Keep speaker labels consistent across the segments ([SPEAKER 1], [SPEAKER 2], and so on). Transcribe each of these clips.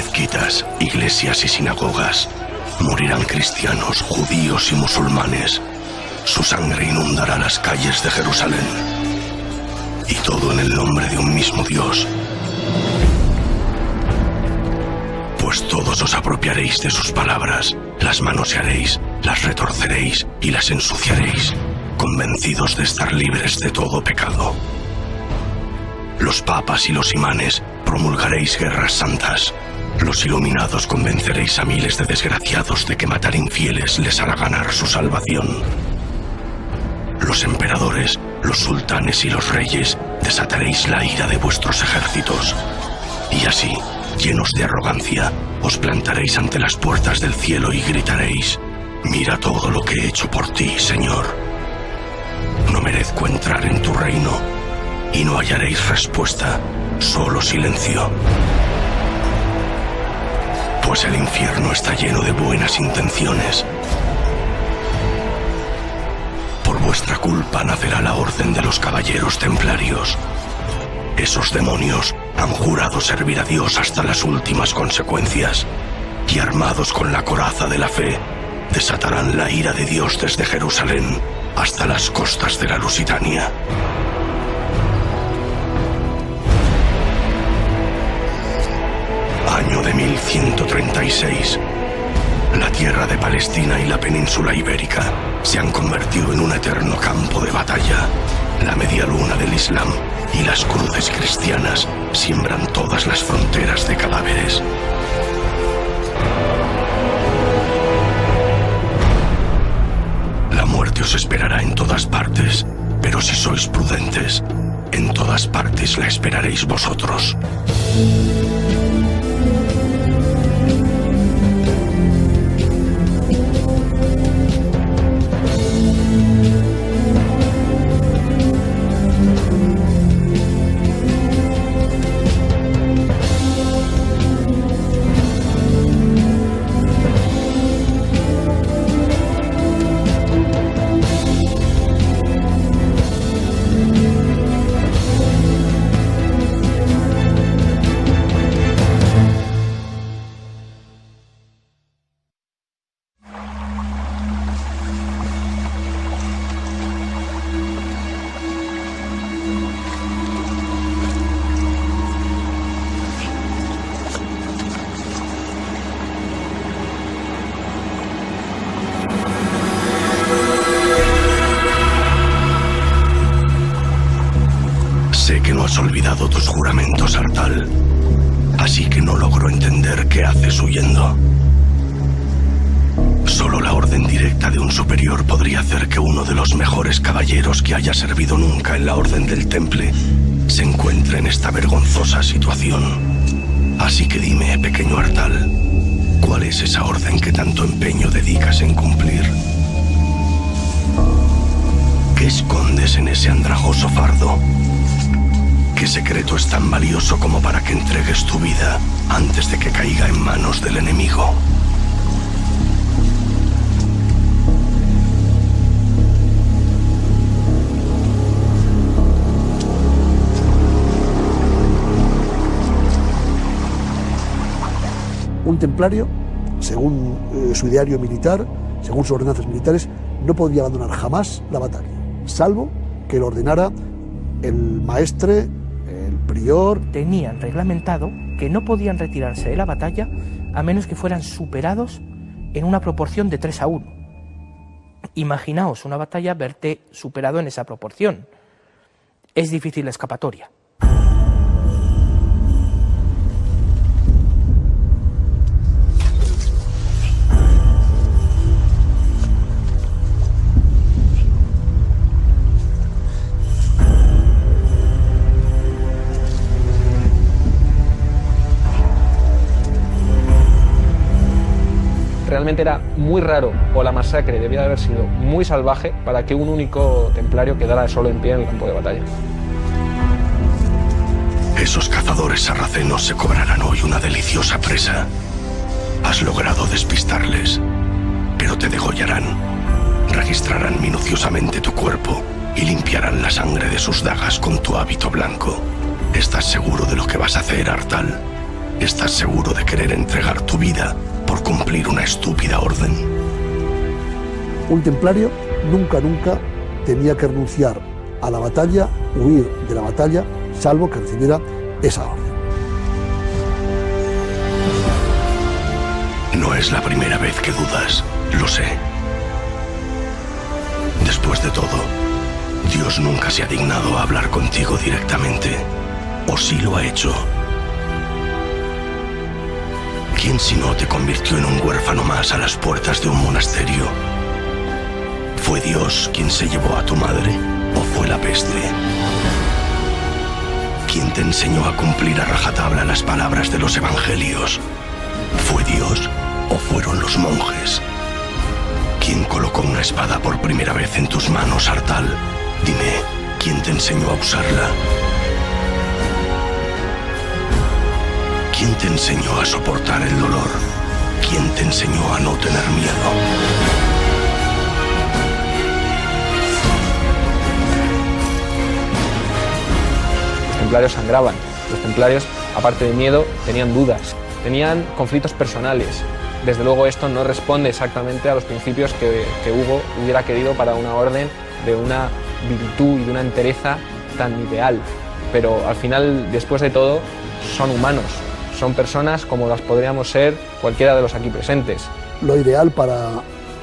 [SPEAKER 1] mezquitas, iglesias y sinagogas. Morirán cristianos, judíos y musulmanes. Su sangre inundará las calles de Jerusalén. Y todo en el nombre de un mismo Dios. Pues todos os apropiaréis de sus palabras, las manosearéis, las retorceréis y las ensuciaréis, convencidos de estar libres de todo pecado. Los papas y los imanes promulgaréis guerras santas. Los iluminados convenceréis a miles de desgraciados de que matar infieles les hará ganar su salvación. Los emperadores, los sultanes y los reyes desataréis la ira de vuestros ejércitos. Y así, llenos de arrogancia, os plantaréis ante las puertas del cielo y gritaréis: mira todo lo que he hecho por ti, Señor. No merezco entrar en tu reino. Y no hallaréis respuesta, solo silencio. Pues el infierno está lleno de buenas intenciones. Por vuestra culpa nacerá la Orden de los Caballeros Templarios. Esos demonios han jurado servir a Dios hasta las últimas consecuencias, y armados con la coraza de la fe, desatarán la ira de Dios desde Jerusalén hasta las costas de la Lusitania. Año de 1136. La tierra de Palestina y la península ibérica se han convertido en un eterno campo de batalla. La media luna del Islam y las cruces cristianas siembran todas las fronteras de cadáveres. La muerte os esperará en todas partes, pero si sois prudentes, en todas partes la esperaréis vosotros. Sé que no has olvidado tus juramentos, Artal. Así que no logro entender qué haces huyendo. Solo la orden directa de un superior podría hacer que uno de los mejores caballeros que haya servido nunca en la Orden del Temple se encuentre en esta vergonzosa situación. Así que dime, pequeño Artal, ¿cuál es esa orden que tanto empeño dedicas en cumplir? ¿Qué escondes en ese andrajoso fardo? ¿Qué secreto es tan valioso como para que entregues tu vida antes de que caiga en manos del enemigo?
[SPEAKER 2] Un templario, según su ideario militar, según sus ordenanzas militares, no podía abandonar jamás la batalla, salvo que lo ordenara el maestre, el prior.
[SPEAKER 3] Tenían reglamentado que no podían retirarse de la batalla a menos que fueran superados en una proporción de 3-1. Imaginaos una batalla, verte superado en esa proporción. Es difícil la escapatoria.
[SPEAKER 4] Realmente era muy raro, o la masacre debía de haber sido muy salvaje para que un único templario quedara solo en pie en el campo de batalla.
[SPEAKER 1] Esos cazadores sarracenos se cobrarán hoy una deliciosa presa. Has logrado despistarles, pero te degollarán. Registrarán minuciosamente tu cuerpo y limpiarán la sangre de sus dagas con tu hábito blanco. ¿Estás seguro de lo que vas a hacer, Artal? ¿Estás seguro de querer entregar tu vida por cumplir una estúpida orden?
[SPEAKER 2] Un templario nunca tenía que renunciar a la batalla, huir de la batalla, salvo que recibiera esa orden.
[SPEAKER 1] No es la primera vez que dudas, lo sé. Después de todo, Dios nunca se ha dignado a hablar contigo directamente. ¿O sí lo ha hecho? ¿Quién si no te convirtió en un huérfano más a las puertas de un monasterio? ¿Fue Dios quien se llevó a tu madre o fue la peste? ¿Quién te enseñó a cumplir a rajatabla las palabras de los evangelios? ¿Fue Dios o fueron los monjes? ¿Quién colocó una espada por primera vez en tus manos, Artal? Dime, ¿quién te enseñó a usarla? ¿Quién te enseñó a soportar el dolor? ¿Quién te enseñó a no tener miedo?
[SPEAKER 4] Los templarios sangraban. Los templarios, aparte de miedo, tenían dudas, tenían conflictos personales. Desde luego esto no responde exactamente a los principios que Hugo hubiera querido para una orden de una virtud y de una entereza tan ideal. Pero al final, después de todo, son humanos. Son personas como las podríamos ser cualquiera de los aquí presentes.
[SPEAKER 2] Lo ideal para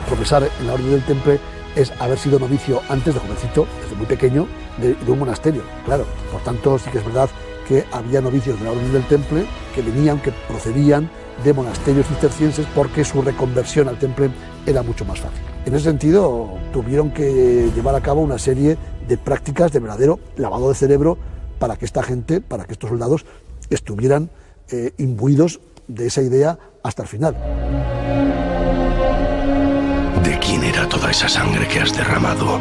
[SPEAKER 2] profesar en la Orden del Temple es haber sido novicio antes de jovencito, desde muy pequeño, de un monasterio. Claro, por tanto sí que es verdad que había novicios de la Orden del Temple que venían, que procedían de monasterios cistercienses porque su reconversión al Temple era mucho más fácil. En ese sentido, tuvieron que llevar a cabo una serie de prácticas de verdadero lavado de cerebro para que esta gente, para que estos soldados estuvieran imbuidos de esa idea hasta el final.
[SPEAKER 1] ¿De quién era toda esa sangre que has derramado?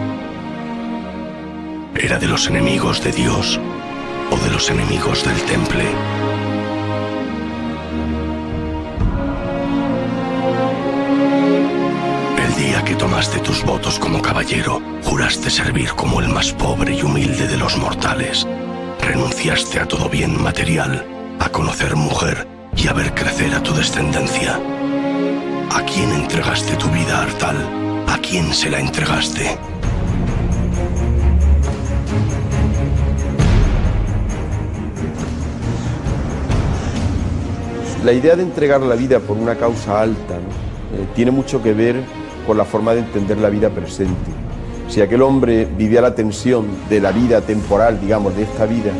[SPEAKER 1] ¿Era de los enemigos de Dios o de los enemigos del Temple? El día que tomaste tus votos como caballero, juraste servir como el más pobre y humilde de los mortales. Renunciaste a todo bien material, a conocer mujer y a ver crecer a tu descendencia. ¿A quién entregaste tu vida, Artal? ¿A quién se la entregaste?
[SPEAKER 5] La idea de entregar la vida por una causa alta, ¿no? Tiene mucho que ver con la forma de entender la vida presente. Si aquel hombre vivía la tensión de la vida temporal, digamos, de esta vida,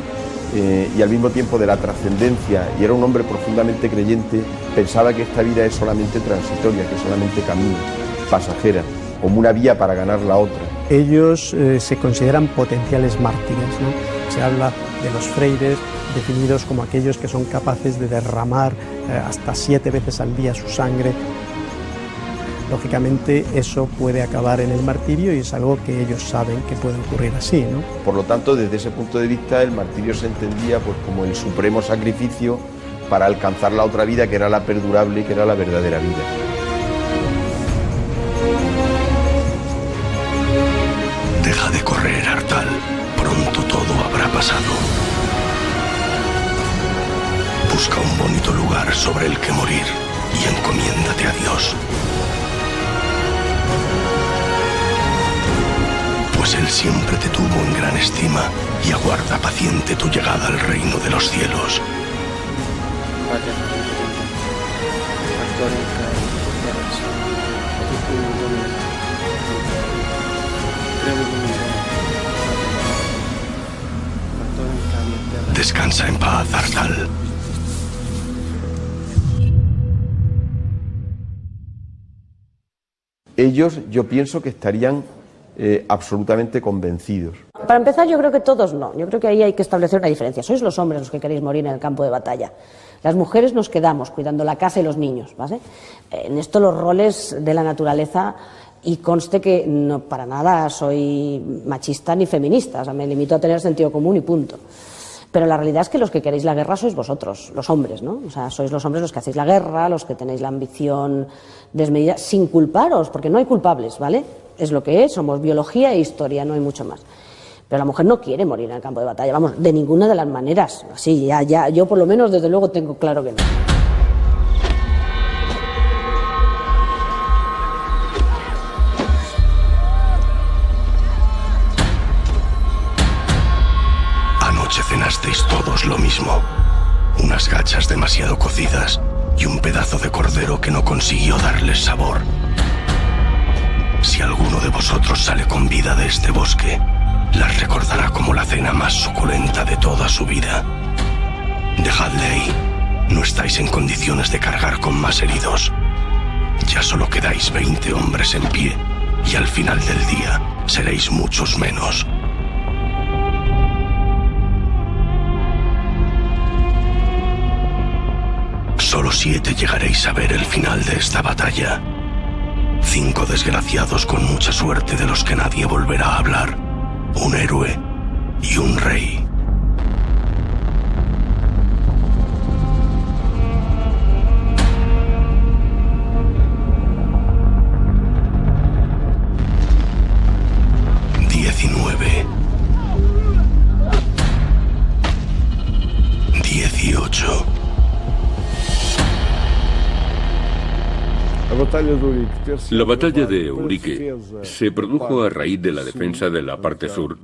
[SPEAKER 5] y al mismo tiempo de la trascendencia, y era un hombre profundamente creyente, pensaba que esta vida es solamente transitoria, que es solamente camino, pasajera, como una vía para ganar la otra.
[SPEAKER 6] Ellos se consideran potenciales mártires, ¿no? Se habla de los freires definidos como aquellos que son capaces de derramar hasta 7 veces al día su sangre. Lógicamente eso puede acabar en el martirio y es algo que ellos saben que puede ocurrir así, ¿no?
[SPEAKER 5] Por lo tanto, desde ese punto de vista, el martirio se entendía pues, como el supremo sacrificio para alcanzar la otra vida, que era la perdurable y que era la verdadera vida.
[SPEAKER 1] Deja de correr, Artal. Pronto todo habrá pasado. Busca un bonito lugar sobre el que morir y encomiéndate a Dios. Pues Él siempre te tuvo en gran estima y aguarda paciente tu llegada al reino de los cielos. Descansa en paz, Artal.
[SPEAKER 5] Ellos, yo pienso que estarían absolutamente convencidos.
[SPEAKER 7] Para empezar, yo creo que todos no. Yo creo que ahí hay que establecer una diferencia. Sois los hombres los que queréis morir en el campo de batalla. Las mujeres nos quedamos cuidando la casa y los niños, ¿vale? En esto los roles de la naturaleza, y conste que no para nada soy machista ni feminista, o sea, me limito a tener sentido común y punto. Pero la realidad es que los que queréis la guerra sois vosotros, los hombres, ¿no? O sea, sois los hombres los que hacéis la guerra, los que tenéis la ambición desmedida, sin culparos, porque no hay culpables, ¿vale? Es lo que es, somos biología e historia, no hay mucho más. Pero la mujer no quiere morir en el campo de batalla, vamos, de ninguna de las maneras. Así, ya, yo por lo menos, desde luego, tengo claro que no.
[SPEAKER 1] Anoche cenasteis todos lo mismo. Unas gachas demasiado cocidas y un pedazo de cordero que no consiguió darles sabor. Si alguno de vosotros sale con vida de este bosque, las recordará como la cena más suculenta de toda su vida. Dejadle ahí. No estáis en condiciones de cargar con más heridos. Ya solo quedáis 20 hombres en pie, y al final del día seréis muchos menos. Solo 7 llegaréis a ver el final de esta batalla. 5 desgraciados con mucha suerte de los que nadie volverá a hablar. Un héroe y un rey.
[SPEAKER 8] La batalla de Eurique se produjo a raíz de la defensa de la parte sur,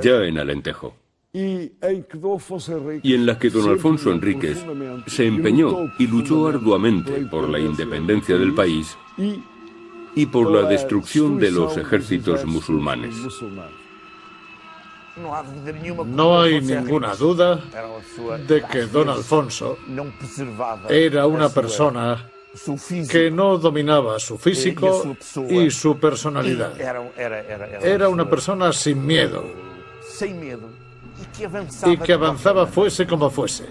[SPEAKER 8] ya en Alentejo, y en la que don Alfonso Enríquez se empeñó y luchó arduamente por la independencia del país y por la destrucción de los ejércitos musulmanes.
[SPEAKER 9] No hay ninguna duda de que don Alfonso era una persona que no dominaba su físico y su personalidad. Era una persona sin miedo y que avanzaba fuese como fuese.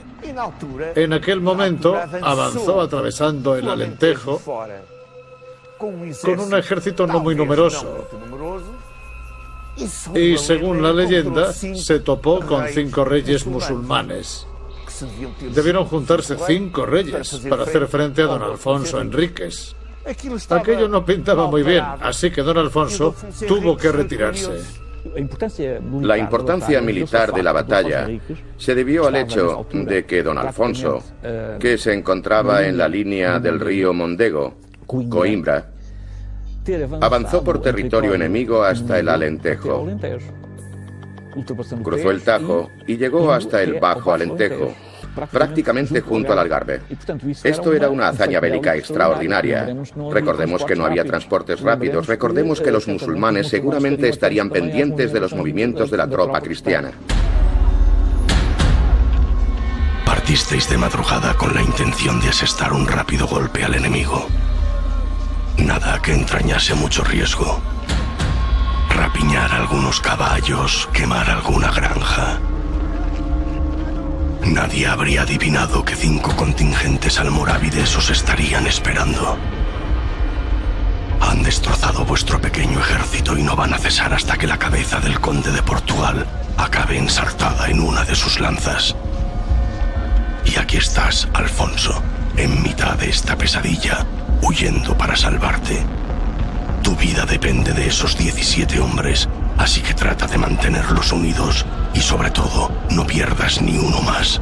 [SPEAKER 9] En aquel momento avanzó atravesando el Alentejo con un ejército no muy numeroso y, según la leyenda, se topó con 5 reyes musulmanes. Debieron juntarse 5 reyes para hacer frente a don Alfonso Enríquez. Aquello no pintaba muy bien, así que don Alfonso tuvo que retirarse.
[SPEAKER 10] La importancia militar de la batalla se debió al hecho de que don Alfonso, que se encontraba en la línea del río Mondego, Coimbra, avanzó por territorio enemigo hasta el Alentejo. Cruzó el Tajo y llegó hasta el Bajo Alentejo, prácticamente junto al Algarve. Esto era una hazaña bélica extraordinaria. Recordemos que no había transportes rápidos, recordemos que los musulmanes seguramente estarían pendientes de los movimientos de la tropa cristiana.
[SPEAKER 1] Partisteis de madrugada con la intención de asestar un rápido golpe al enemigo. Nada que entrañase mucho riesgo. Rapiñar algunos caballos, quemar alguna granja. Nadie habría adivinado que 5 contingentes almorávides os estarían esperando. Han destrozado vuestro pequeño ejército y no van a cesar hasta que la cabeza del conde de Portugal acabe ensartada en una de sus lanzas. Y aquí estás, Alfonso, en mitad de esta pesadilla, huyendo para salvarte. Tu vida depende de esos 17 hombres, así que trata de mantenerlos unidos y, sobre todo, no pierdas ni uno más.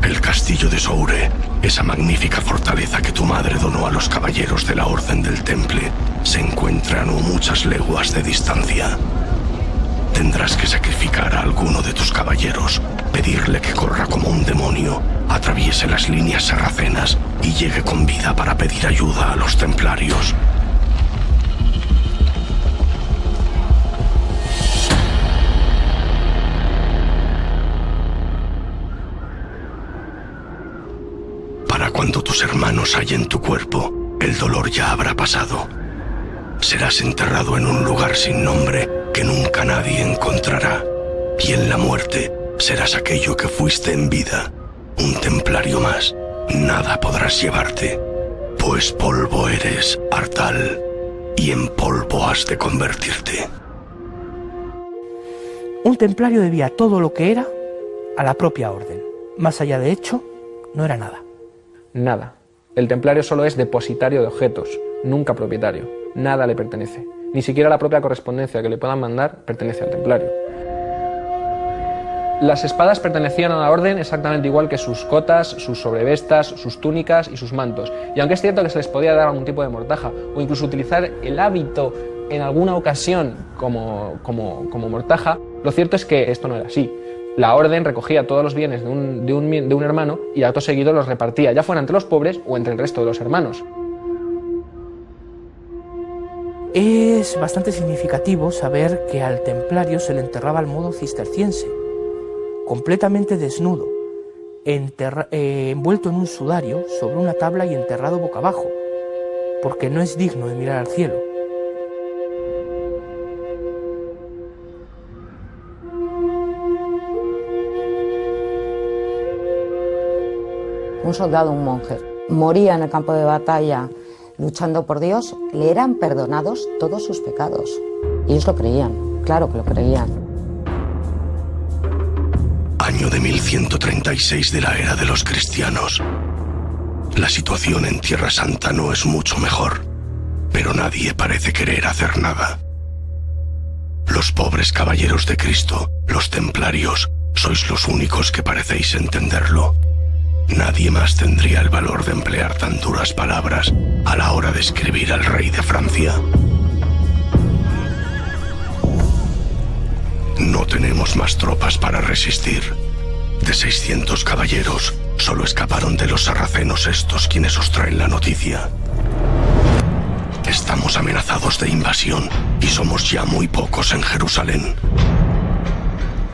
[SPEAKER 1] El castillo de Soure, esa magnífica fortaleza que tu madre donó a los caballeros de la Orden del Temple, se encuentra a no muchas leguas de distancia. Tendrás que sacrificar a alguno de tus caballeros, pedirle que corra como un demonio, atraviese las líneas sarracenas y llegue con vida para pedir ayuda a los templarios. Para cuando tus hermanos hallen tu cuerpo, el dolor ya habrá pasado. Serás enterrado en un lugar sin nombre que nunca nadie encontrará, y en la muerte serás aquello que fuiste en vida, un templario más. Nada podrás llevarte, pues polvo eres, Artal, y en polvo has de convertirte.
[SPEAKER 3] Un templario debía todo lo que era a la propia orden. Más allá de hecho, no era nada.
[SPEAKER 4] Nada. El templario solo es depositario de objetos, nunca propietario. nada le pertenece. Ni siquiera la propia correspondencia que le puedan mandar pertenece al templario. Las espadas pertenecían a la orden exactamente igual que sus cotas, sus sobrevestas, sus túnicas y sus mantos. Y aunque es cierto que se les podía dar algún tipo de mortaja o incluso utilizar el hábito en alguna ocasión como mortaja, lo cierto es que esto no era así. La orden recogía todos los bienes de un hermano y acto seguido los repartía, ya fuera entre los pobres o entre el resto de los hermanos.
[SPEAKER 3] Es bastante significativo saber que al templario se le enterraba al modo cisterciense, completamente desnudo, envuelto en un sudario sobre una tabla y enterrado boca abajo, porque no es digno de mirar al cielo.
[SPEAKER 11] Un soldado, un monje, moría en el campo de batalla luchando por Dios, le eran perdonados todos sus pecados. Y ellos lo creían, claro que lo creían.
[SPEAKER 1] Año de 1136 de la era de los cristianos. La situación en Tierra Santa no es mucho mejor, pero nadie parece querer hacer nada. Los pobres caballeros de Cristo, los templarios, sois los únicos que parecéis entenderlo. Nadie más tendría el valor de emplear tan duras palabras a la hora de escribir al rey de Francia. No tenemos más tropas para resistir. De 600 caballeros, solo escaparon de los sarracenos estos quienes os traen la noticia. Estamos amenazados de invasión y somos ya muy pocos en Jerusalén.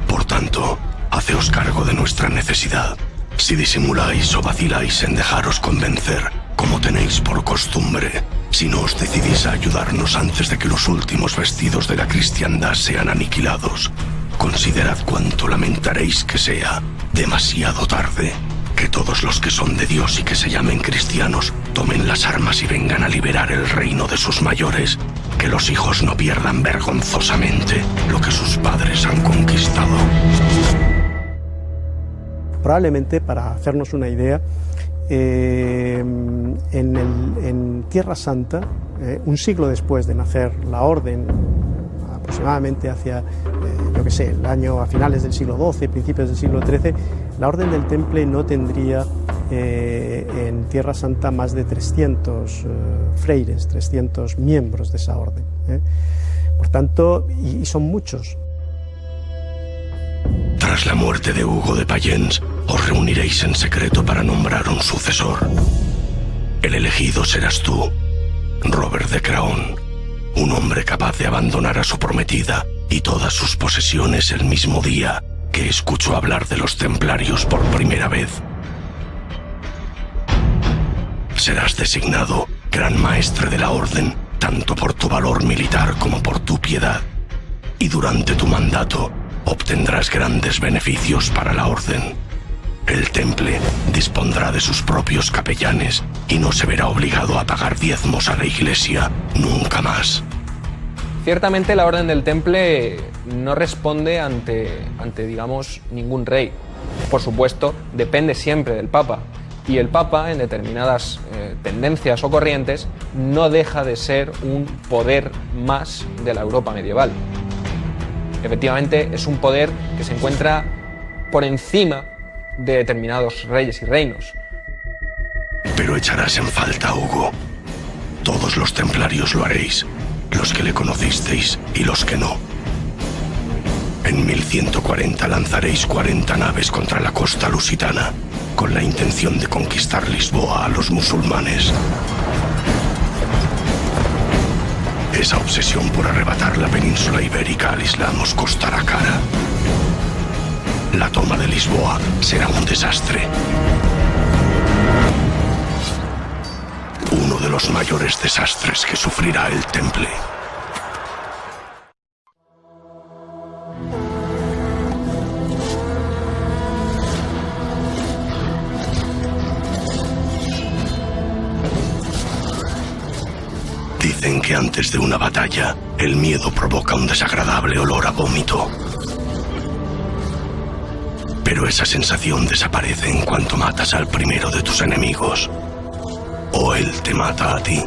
[SPEAKER 1] Por tanto, haceos cargo de nuestra necesidad. Si disimuláis o vaciláis en dejaros convencer, como tenéis por costumbre, si no os decidís a ayudarnos antes de que los últimos vestidos de la cristiandad sean aniquilados, considerad cuánto lamentaréis que sea demasiado tarde, que todos los que son de Dios y que se llamen cristianos tomen las armas y vengan a liberar el reino de sus mayores, que los hijos no pierdan vergonzosamente lo que sus padres han conquistado.
[SPEAKER 6] Probablemente, para hacernos una idea, en Tierra Santa, un siglo después de nacer la orden, aproximadamente hacia, el año a finales del siglo XII, principios del siglo XIII, la orden del Temple no tendría en Tierra Santa más de 300 freires, 300 miembros de esa orden. Por tanto, y son muchos.
[SPEAKER 1] Tras la muerte de Hugo de Payens, os reuniréis en secreto para nombrar un sucesor. El elegido serás tú, Robert de Craon, un hombre capaz de abandonar a su prometida y todas sus posesiones el mismo día que escuchó hablar de los templarios por primera vez. Serás designado gran maestre de la orden, tanto por tu valor militar como por tu piedad, y durante tu mandato obtendrás grandes beneficios para la orden. El Temple dispondrá de sus propios capellanes y no se verá obligado a pagar diezmos a la Iglesia nunca más.
[SPEAKER 4] Ciertamente la Orden del Temple no responde ante digamos, ningún rey. Por supuesto, depende siempre del Papa. Y el Papa, en determinadas tendencias o corrientes, no deja de ser un poder más de la Europa medieval. Efectivamente, es un poder que se encuentra por encima de determinados reyes y reinos.
[SPEAKER 1] Pero echarás en falta a Hugo. Todos los templarios lo haréis, los que le conocisteis y los que no. En 1140 lanzaréis 40 naves contra la costa lusitana, con la intención de conquistar Lisboa a los musulmanes. Esa obsesión por arrebatar la península ibérica al Islam os costará cara. La toma de Lisboa será un desastre. Uno de los mayores desastres que sufrirá el Temple. Dicen que antes de una batalla, el miedo provoca un desagradable olor a vómito. Pero esa sensación desaparece en cuanto matas al primero de tus enemigos. O él te mata a ti.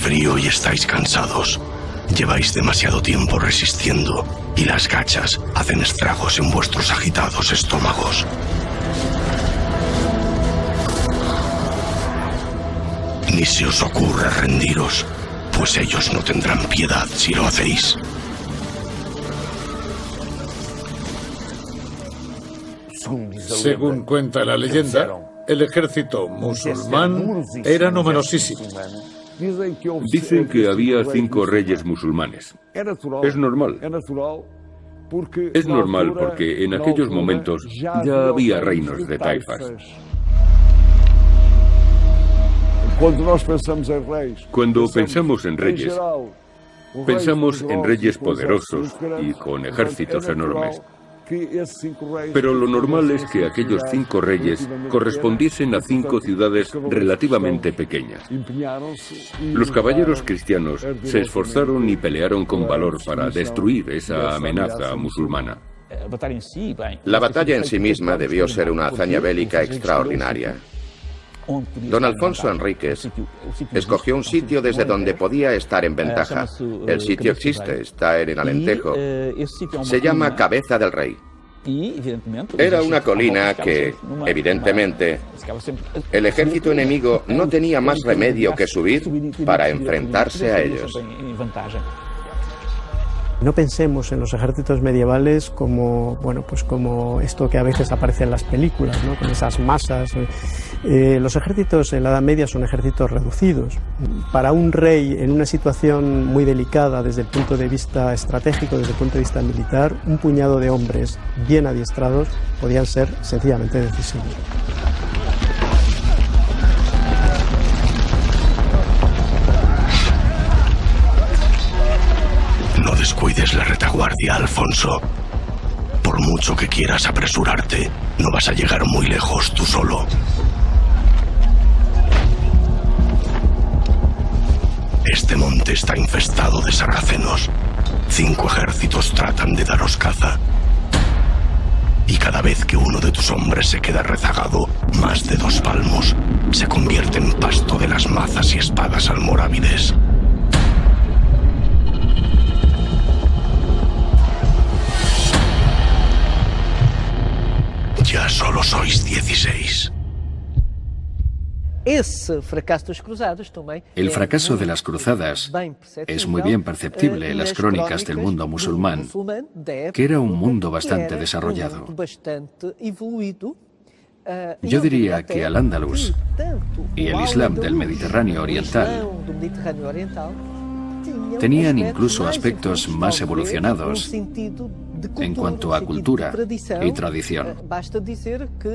[SPEAKER 1] frío y estáis cansados. Lleváis demasiado tiempo resistiendo y las gachas hacen estragos en vuestros agitados estómagos. Ni se os ocurra rendiros, pues ellos no tendrán piedad si lo hacéis.
[SPEAKER 9] Según cuenta la leyenda, el ejército musulmán era numerosísimo.
[SPEAKER 8] Dicen que había 5 reyes musulmanes. Es normal. Es normal porque en aquellos momentos ya había reinos de taifas. Cuando pensamos en reyes, pensamos en reyes poderosos y con ejércitos enormes. Pero lo normal es que aquellos 5 reyes correspondiesen a 5 ciudades relativamente pequeñas. Los caballeros cristianos se esforzaron y pelearon con valor para destruir esa amenaza musulmana.
[SPEAKER 10] La batalla en sí misma debió ser una hazaña bélica extraordinaria. Don Alfonso Enríquez escogió un sitio desde donde podía estar en ventaja. El sitio existe, está en el Alentejo. Se llama Cabeza del Rey. Era una colina que, evidentemente, el ejército enemigo no tenía más remedio que subir para enfrentarse a ellos.
[SPEAKER 6] No pensemos en los ejércitos medievales como, bueno, pues como esto que a veces aparece en las películas, ¿no? Con esas masas. Los ejércitos en la Edad Media son ejércitos reducidos. Para un rey en una situación muy delicada desde el punto de vista estratégico, desde el punto de vista militar, un puñado de hombres bien adiestrados podían ser sencillamente decisivos.
[SPEAKER 1] No descuides la retaguardia, Alfonso. Por mucho que quieras apresurarte, no vas a llegar muy lejos tú solo. Este monte está infestado de sarracenos. 5 ejércitos tratan de daros caza. Y cada vez que uno de tus hombres se queda rezagado, más de 2 palmos, se convierte en pasto de las mazas y espadas almorávides. Ya solo sois 16.
[SPEAKER 12] El fracaso de las cruzadas es muy bien perceptible en las crónicas del mundo musulmán, que era un mundo bastante desarrollado. Yo diría que Al-Ándalus y el Islam del Mediterráneo Oriental tenían incluso aspectos más evolucionados en cuanto a cultura y tradición.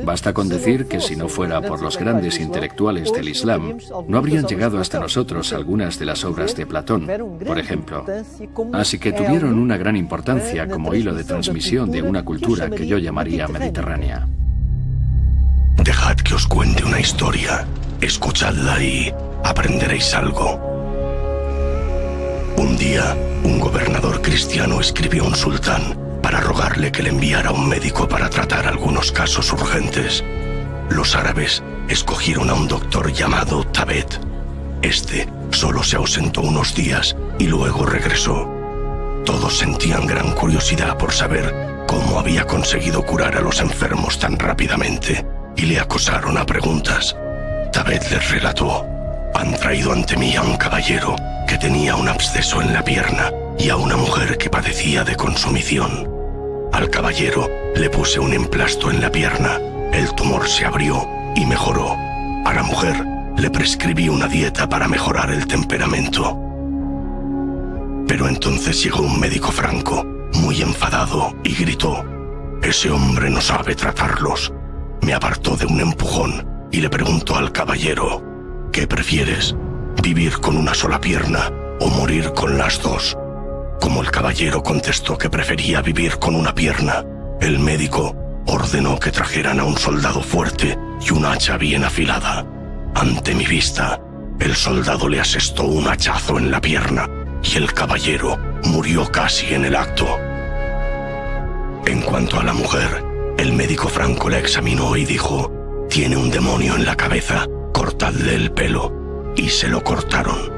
[SPEAKER 12] Basta con decir que si no fuera por los grandes intelectuales del Islam, no habrían llegado hasta nosotros algunas de las obras de Platón, por ejemplo. Así que tuvieron una gran importancia como hilo de transmisión de una cultura que yo llamaría mediterránea.
[SPEAKER 1] Dejad que os cuente una historia. Escuchadla y aprenderéis algo. Un día, un gobernador cristiano escribió a un sultán para rogarle que le enviara un médico para tratar algunos casos urgentes. Los árabes escogieron a un doctor llamado Tabet. Este solo se ausentó unos días y luego regresó. Todos sentían gran curiosidad por saber cómo había conseguido curar a los enfermos tan rápidamente y le acosaron a preguntas. Tabet les relató: han traído ante mí a un caballero que tenía un absceso en la pierna y a una mujer que padecía de consumición. Al caballero le puse un emplasto en la pierna, el tumor se abrió y mejoró. A la mujer le prescribí una dieta para mejorar el temperamento. Pero entonces llegó un médico franco, muy enfadado, y gritó: ese hombre no sabe tratarlos. Me apartó de un empujón y le preguntó al caballero: ¿qué prefieres? ¿Vivir con una sola pierna o morir con las 2? Como el caballero contestó que prefería vivir con una pierna, el médico ordenó que trajeran a un soldado fuerte y un hacha bien afilada. Ante mi vista, el soldado le asestó un hachazo en la pierna y el caballero murió casi en el acto. En cuanto a la mujer, el médico franco la examinó y dijo: tiene un demonio en la cabeza, cortadle el pelo. Y se lo cortaron.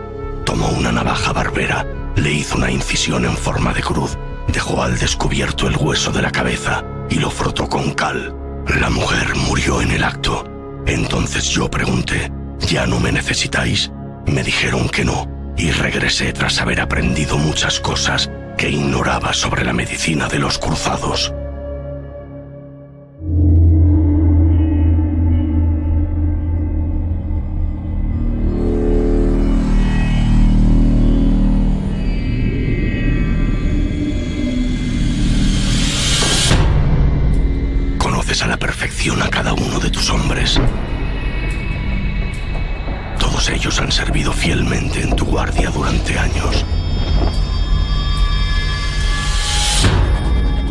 [SPEAKER 1] Tomó una navaja barbera, le hizo una incisión en forma de cruz, dejó al descubierto el hueso de la cabeza y lo frotó con cal. La mujer murió en el acto. Entonces yo pregunté, ¿ya no me necesitáis? Me dijeron que no, y regresé tras haber aprendido muchas cosas que ignoraba sobre la medicina de los cruzados. Conoces a la perfección a cada uno de tus hombres. Todos ellos han servido fielmente en tu guardia durante años.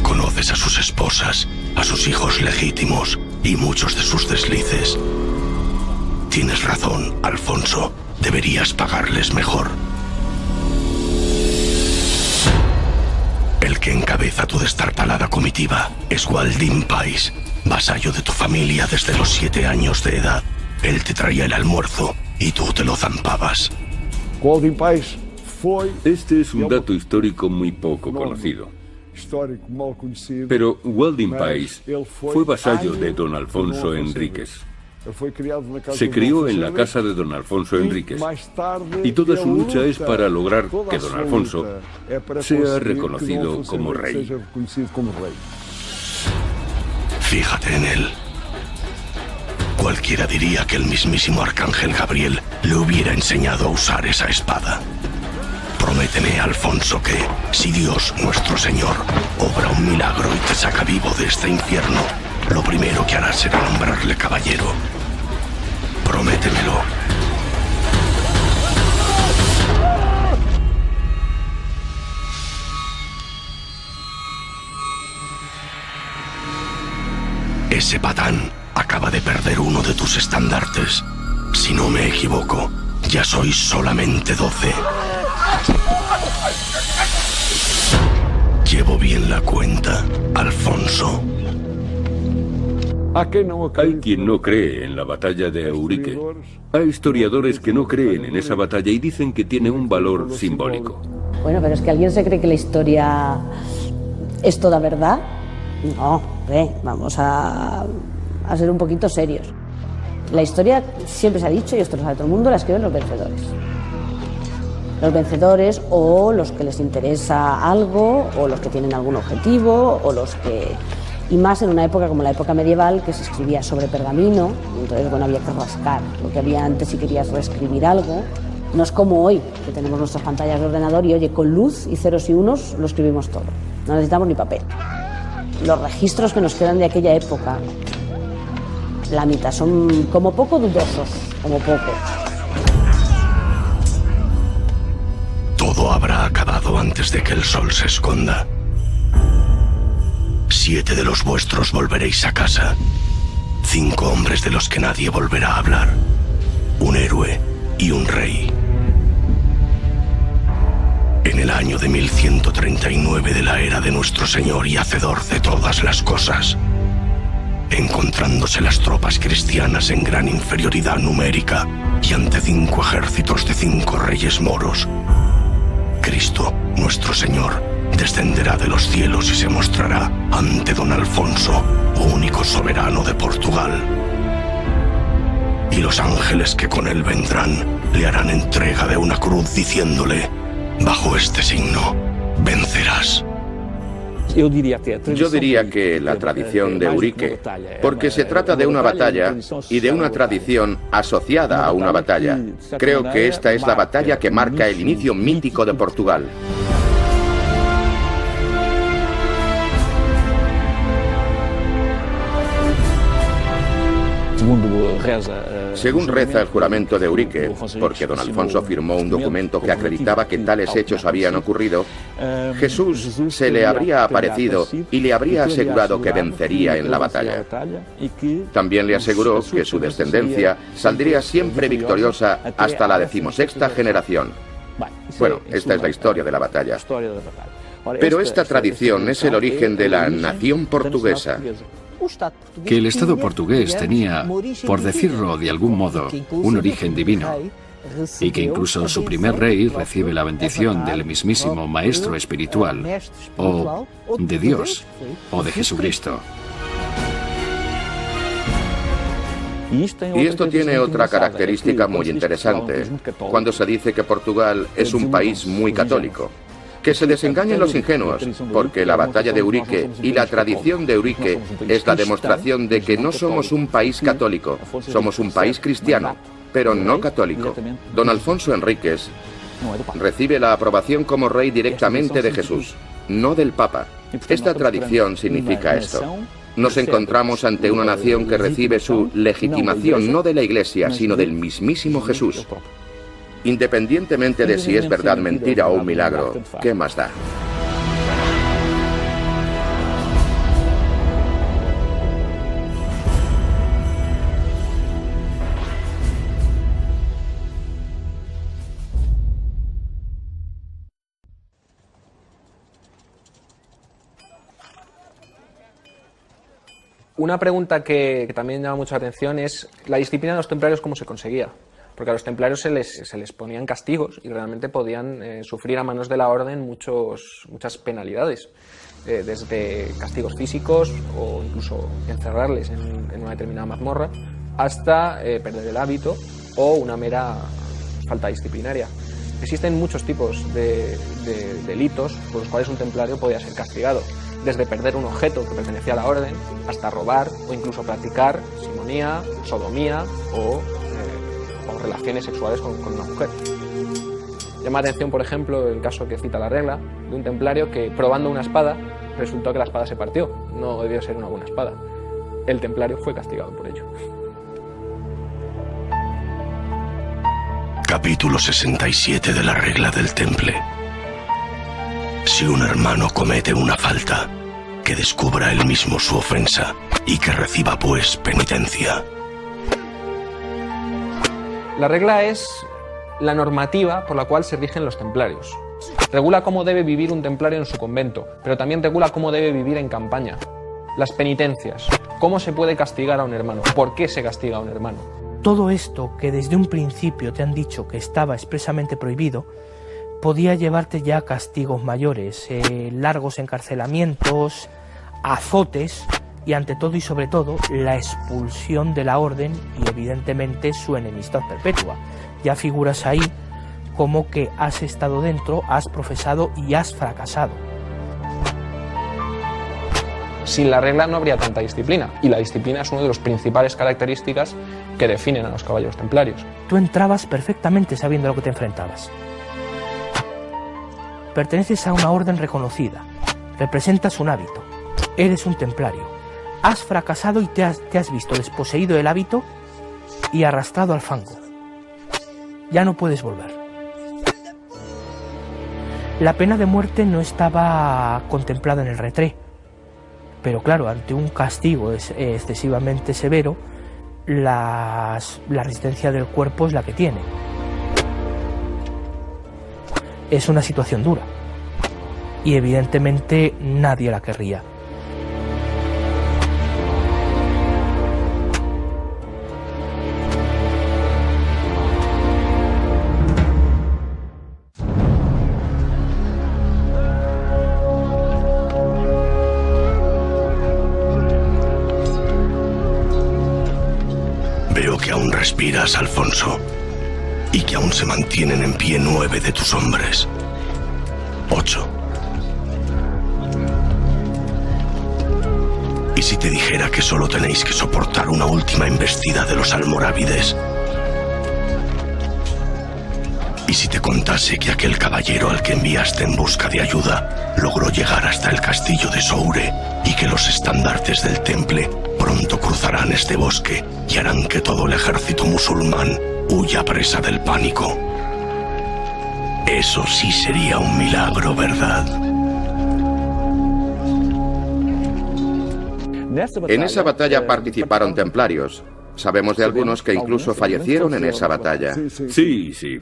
[SPEAKER 1] Conoces a sus esposas, a sus hijos legítimos y muchos de sus deslices. Tienes razón, Alfonso. Deberías pagarles mejor. El que encabeza tu destartalada comitiva es Waldim Pais, vasallo de tu familia desde los 7 años de edad. Él te traía el almuerzo y tú te lo zampabas.
[SPEAKER 8] Este es un dato histórico muy poco conocido. Pero Waldim Pais fue vasallo de don Alfonso Enríquez. Se crió en la casa de don Alfonso Enríquez y toda su lucha es para lograr que don Alfonso sea reconocido como rey.
[SPEAKER 1] Fíjate en él. Cualquiera diría que el mismísimo arcángel Gabriel le hubiera enseñado a usar esa espada. Prométeme, Alfonso, que si Dios, nuestro Señor, obra un milagro y te saca vivo de este infierno, lo primero que harás será nombrarle caballero. Prométemelo. Ese patán acaba de perder uno de tus estandartes. Si no me equivoco, ya sois solamente 12. ¿Llevo bien la cuenta, Alfonso?
[SPEAKER 8] Hay quien no cree en la batalla de Eurique. Hay historiadores que no creen en esa batalla y dicen que tiene un valor simbólico.
[SPEAKER 7] Bueno, pero es que alguien se cree que la historia es toda verdad. No, vamos a ser un poquito serios. La historia, siempre se ha dicho, y esto lo sabe todo el mundo, la escriben los vencedores. Los vencedores, o los que les interesa algo, o los que tienen algún objetivo, o los que... Y más en una época como la época medieval, que se escribía sobre pergamino, y entonces, bueno, había que rascar lo que había antes si querías reescribir algo. No es como hoy, que tenemos nuestras pantallas de ordenador y, oye, con luz y ceros y unos lo escribimos todo. No necesitamos ni papel. Los registros que nos quedan de aquella época, la mitad son como poco dudosos, como poco.
[SPEAKER 1] Todo habrá acabado antes de que el sol se esconda. 7 de los vuestros volveréis a casa. 5 hombres de los que nadie volverá a hablar. Un héroe y un rey. En el año de 1139 de la era de nuestro Señor y Hacedor de todas las cosas, encontrándose las tropas cristianas en gran inferioridad numérica y ante 5 ejércitos de 5 reyes moros, Cristo, nuestro Señor, descenderá de los cielos y se mostrará ante don Alfonso, único soberano de Portugal. Y los ángeles que con él vendrán le harán entrega de una cruz diciéndole: bajo este signo vencerás.
[SPEAKER 10] Yo diría que la tradición de Eurique, porque se trata de una batalla y de una tradición asociada a una batalla. Creo que esta es la batalla que marca el inicio mítico de Portugal. Según reza el juramento de Eurique, porque don Alfonso firmó un documento que acreditaba que tales hechos habían ocurrido, Jesús se le habría aparecido y le habría asegurado que vencería en la batalla. También le aseguró que su descendencia saldría siempre victoriosa hasta la 16ª generación. Bueno, esta es la historia de la batalla. Pero esta tradición es el origen de la nación portuguesa.
[SPEAKER 12] Que el Estado portugués tenía, por decirlo de algún modo, un origen divino, y que incluso su primer rey recibe la bendición del mismísimo Maestro Espiritual, o de Dios, o de Jesucristo.
[SPEAKER 10] Y esto tiene otra característica muy interesante, cuando se dice que Portugal es un país muy católico. Que se desengañen los ingenuos, porque la batalla de Eurique y la tradición de Eurique es la demostración de que no somos un país católico, somos un país cristiano, pero no católico. Don Alfonso Enríquez recibe la aprobación como rey directamente de Jesús, no del Papa. Esta tradición significa esto. Nos encontramos ante una nación que recibe su legitimación no de la Iglesia, sino del mismísimo Jesús. Independientemente de si es verdad, mentira o un milagro, ¿qué más da?
[SPEAKER 4] Una pregunta que también llama mucha atención es la disciplina de los templarios, ¿cómo se conseguía? Porque a los templarios se les ponían castigos y realmente podían sufrir a manos de la orden muchas penalidades, desde castigos físicos o incluso encerrarles en una determinada mazmorra, hasta perder el hábito o una mera falta disciplinaria. Existen muchos tipos de delitos por los cuales un templario podía ser castigado, desde perder un objeto que pertenecía a la orden, hasta robar o incluso practicar simonía, sodomía o relaciones sexuales con una mujer. Llama la atención, por ejemplo, el caso que cita la regla, de un templario que, probando una espada, resultó que la espada se partió. No debió ser una buena espada. El templario fue castigado por ello.
[SPEAKER 1] Capítulo 67 de la regla del temple. Si un hermano comete una falta, que descubra él mismo su ofensa y que reciba pues penitencia.
[SPEAKER 4] La regla es la normativa por la cual se rigen los templarios. Regula cómo debe vivir un templario en su convento, pero también regula cómo debe vivir en campaña. Las penitencias, cómo se puede castigar a un hermano, por qué se castiga a un hermano.
[SPEAKER 3] Todo esto que desde un principio te han dicho que estaba expresamente prohibido, podía llevarte ya a castigos mayores, largos encarcelamientos, azotes y ante todo y sobre todo la expulsión de la orden y evidentemente su enemistad perpetua. Ya figuras ahí como que has estado dentro, has profesado y has fracasado.
[SPEAKER 4] Sin la regla no habría tanta disciplina, y la disciplina es una de las principales características que definen a los caballeros templarios.
[SPEAKER 3] Tú entrabas perfectamente sabiendo a lo que te enfrentabas. Perteneces a una orden reconocida, representas un hábito, eres un templario. Has fracasado y te has visto desposeído del hábito y arrastrado al fango. Ya no puedes volver. La pena de muerte no estaba contemplada en el retré, pero claro, ante un castigo excesivamente severo, la resistencia del cuerpo es la que tiene. Es una situación dura y evidentemente nadie la querría.
[SPEAKER 1] Veo que aún respiras, Alfonso, y que aún se mantienen en pie 9 de tus hombres. 8. ¿Y si te dijera que solo tenéis que soportar una última embestida de los almorávides? ¿Y si te contase que aquel caballero al que enviaste en busca de ayuda logró llegar hasta el castillo de Soure y que los estandartes del temple pronto cruzarán este bosque y harán que todo el ejército musulmán huya presa del pánico? Eso sí sería un milagro, ¿verdad?
[SPEAKER 10] En esa batalla participaron templarios. Sabemos de algunos que incluso fallecieron en esa batalla.
[SPEAKER 8] Sí, sí.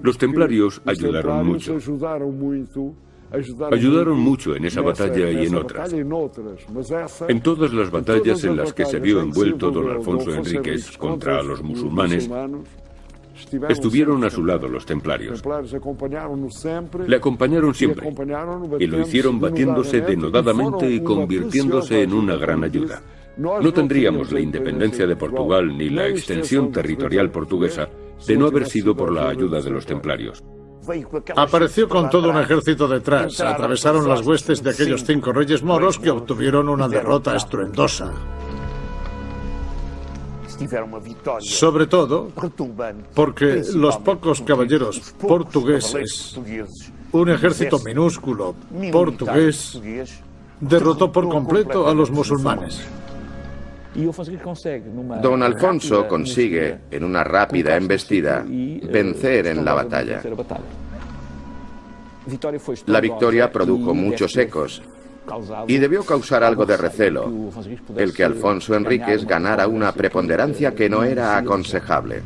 [SPEAKER 8] Los templarios ayudaron mucho. Ayudaron mucho en esa batalla y en otras. En todas las batallas en las que se vio envuelto don Alfonso Enríquez contra los musulmanes, Estuvieron a su lado los templarios. Le acompañaron siempre y lo hicieron batiéndose denodadamente y convirtiéndose en una gran ayuda. No tendríamos la independencia de Portugal ni la extensión territorial portuguesa de no haber sido por la ayuda de los templarios.
[SPEAKER 9] Apareció con todo un ejército detrás. Atravesaron las huestes de aquellos 5 reyes moros que obtuvieron una derrota estruendosa. Sobre todo porque los pocos caballeros portugueses, un ejército minúsculo portugués, derrotó por completo a los musulmanes.
[SPEAKER 10] Don Alfonso consigue, en una rápida embestida, vencer en la batalla. La victoria produjo muchos ecos y debió causar algo de recelo, el que Alfonso Enríquez ganara una preponderancia que no era aconsejable.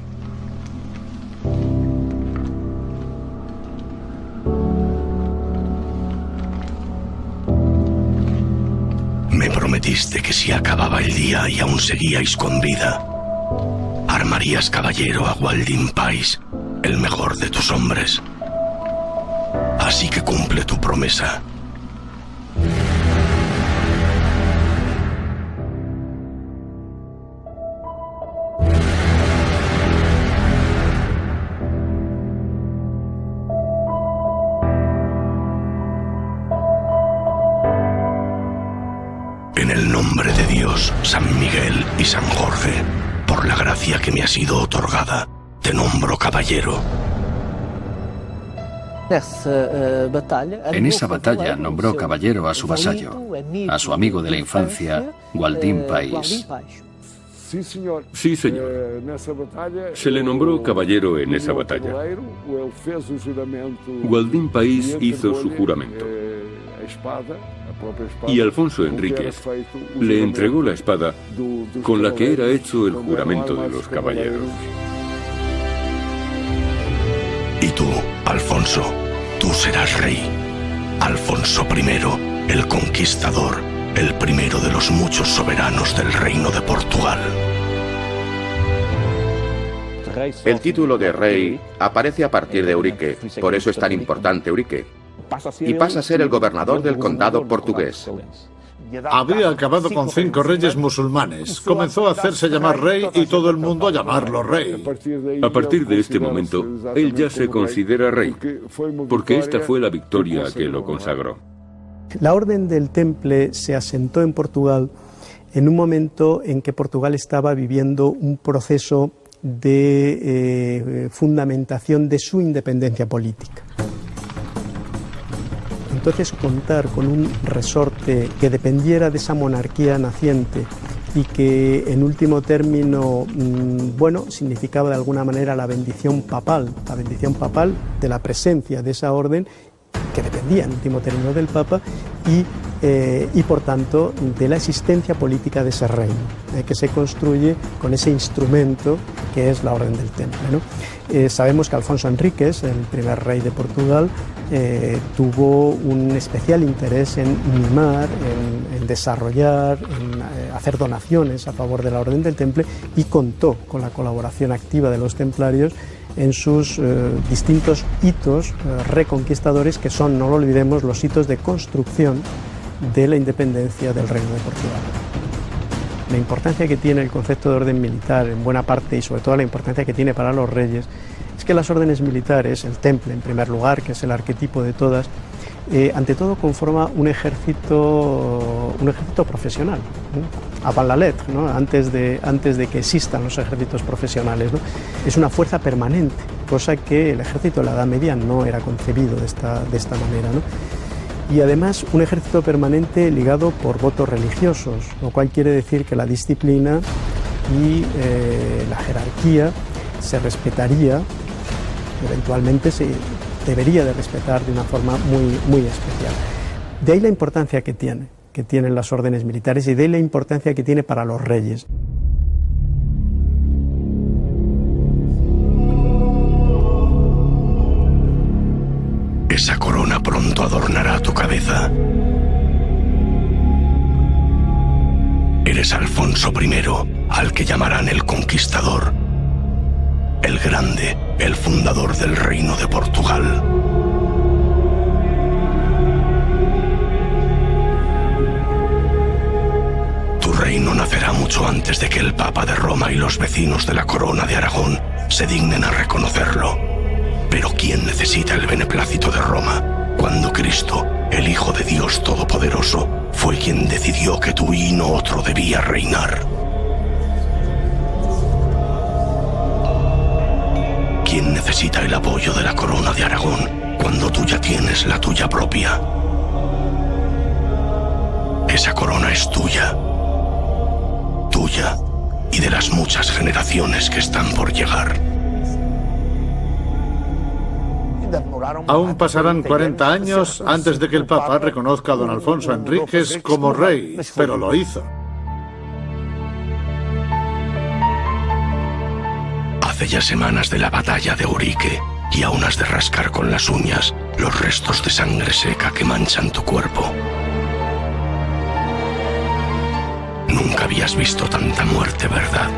[SPEAKER 1] Me prometiste que si acababa el día y aún seguíais con vida, armarías caballero a Gualdín Pais, el mejor de tus hombres. Así que cumple tu promesa. En el nombre de Dios, San Miguel y San Jorge, por la gracia que me ha sido otorgada, te nombro caballero.
[SPEAKER 12] En esa batalla nombró caballero a su vasallo, a su amigo de la infancia, Gualdín Pais.
[SPEAKER 8] Sí, señor. Se le nombró caballero en esa batalla. Gualdín Pais hizo su juramento. Y Alfonso Enríquez le entregó la espada con la que era hecho el juramento de los caballeros.
[SPEAKER 1] Y tú, Alfonso, tú serás rey. Alfonso I, el conquistador, el primero de los muchos soberanos del reino de Portugal.
[SPEAKER 10] El título de rey aparece a partir de Eurique, por eso es tan importante Eurique, y pasa a ser el gobernador del condado portugués.
[SPEAKER 9] Había acabado con 5 reyes musulmanes. Comenzó a hacerse llamar rey y todo el mundo a llamarlo rey.
[SPEAKER 8] A partir de este momento, él ya se considera rey, porque esta fue la victoria que lo consagró.
[SPEAKER 6] La Orden del Temple se asentó en Portugal en un momento en que Portugal estaba viviendo un proceso de fundamentación de su independencia política. Entonces, contar con un resorte que dependiera de esa monarquía naciente y que en último término, bueno, significaba de alguna manera la bendición papal de la presencia de esa orden que dependía en último término del Papa y por tanto de la existencia política de ese reino, que se construye con ese instrumento que es la Orden del Temple, ¿no? Sabemos que Alfonso Enríquez, el primer rey de Portugal, tuvo un especial interés en mimar, en desarrollar, en hacer donaciones a favor de la Orden del Temple y contó con la colaboración activa de los templarios en sus distintos hitos reconquistadores, que son, no lo olvidemos, los hitos de construcción de la independencia del Reino de Portugal. La importancia que tiene el concepto de orden militar en buena parte y sobre todo la importancia que tiene para los reyes es que las órdenes militares, el temple en primer lugar, que es el arquetipo de todas, ante todo conforma un ejército profesional, ¿no? Avant la lettre, ¿no? Antes de que existan los ejércitos profesionales, ¿no? Es una fuerza permanente, cosa que el ejército de la Edad Media no era concebido de esta manera, ¿no? Y además un ejército permanente ligado por votos religiosos, lo cual quiere decir que la disciplina y la jerarquía se respetaría, eventualmente se debería de respetar de una forma muy especial. De ahí la importancia que tienen las órdenes militares y de ahí la importancia que tiene para los reyes.
[SPEAKER 1] Esa corona pronto adornará tu cabeza. Eres Alfonso I, al que llamarán el Conquistador. el Grande, el fundador del Reino de Portugal. Tu reino nacerá mucho antes de que el Papa de Roma y los vecinos de la Corona de Aragón se dignen a reconocerlo. Pero ¿quién necesita el beneplácito de Roma cuando Cristo, el Hijo de Dios Todopoderoso, fue quien decidió que tú y no otro debía reinar? ¿Quién necesita el apoyo de la Corona de Aragón cuando tú ya tienes la tuya propia? Esa corona es tuya. Tuya y de las muchas generaciones que están por llegar.
[SPEAKER 9] Aún pasarán 40 años antes de que el Papa reconozca a don Alfonso Enríquez como rey, pero lo hizo.
[SPEAKER 1] Hace ya semanas de la batalla de Urique y aún has de rascar con las uñas los restos de sangre seca que manchan tu cuerpo. Nunca habías visto tanta muerte, ¿verdad?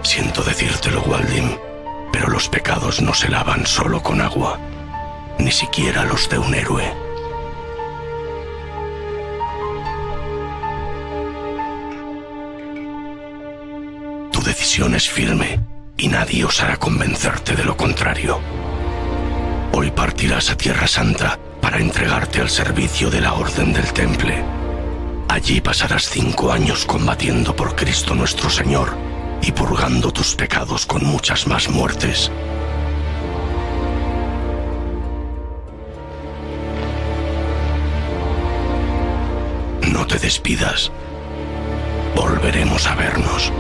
[SPEAKER 1] Siento decírtelo, Waldim, pero los pecados no se lavan solo con agua, ni siquiera los de un héroe. Tu decisión es firme y nadie osará convencerte de lo contrario. Hoy partirás a Tierra Santa para entregarte al servicio de la Orden del Temple. Allí pasarás 5 años combatiendo por Cristo nuestro Señor y purgando tus pecados con muchas más muertes. No te despidas. Volveremos a vernos.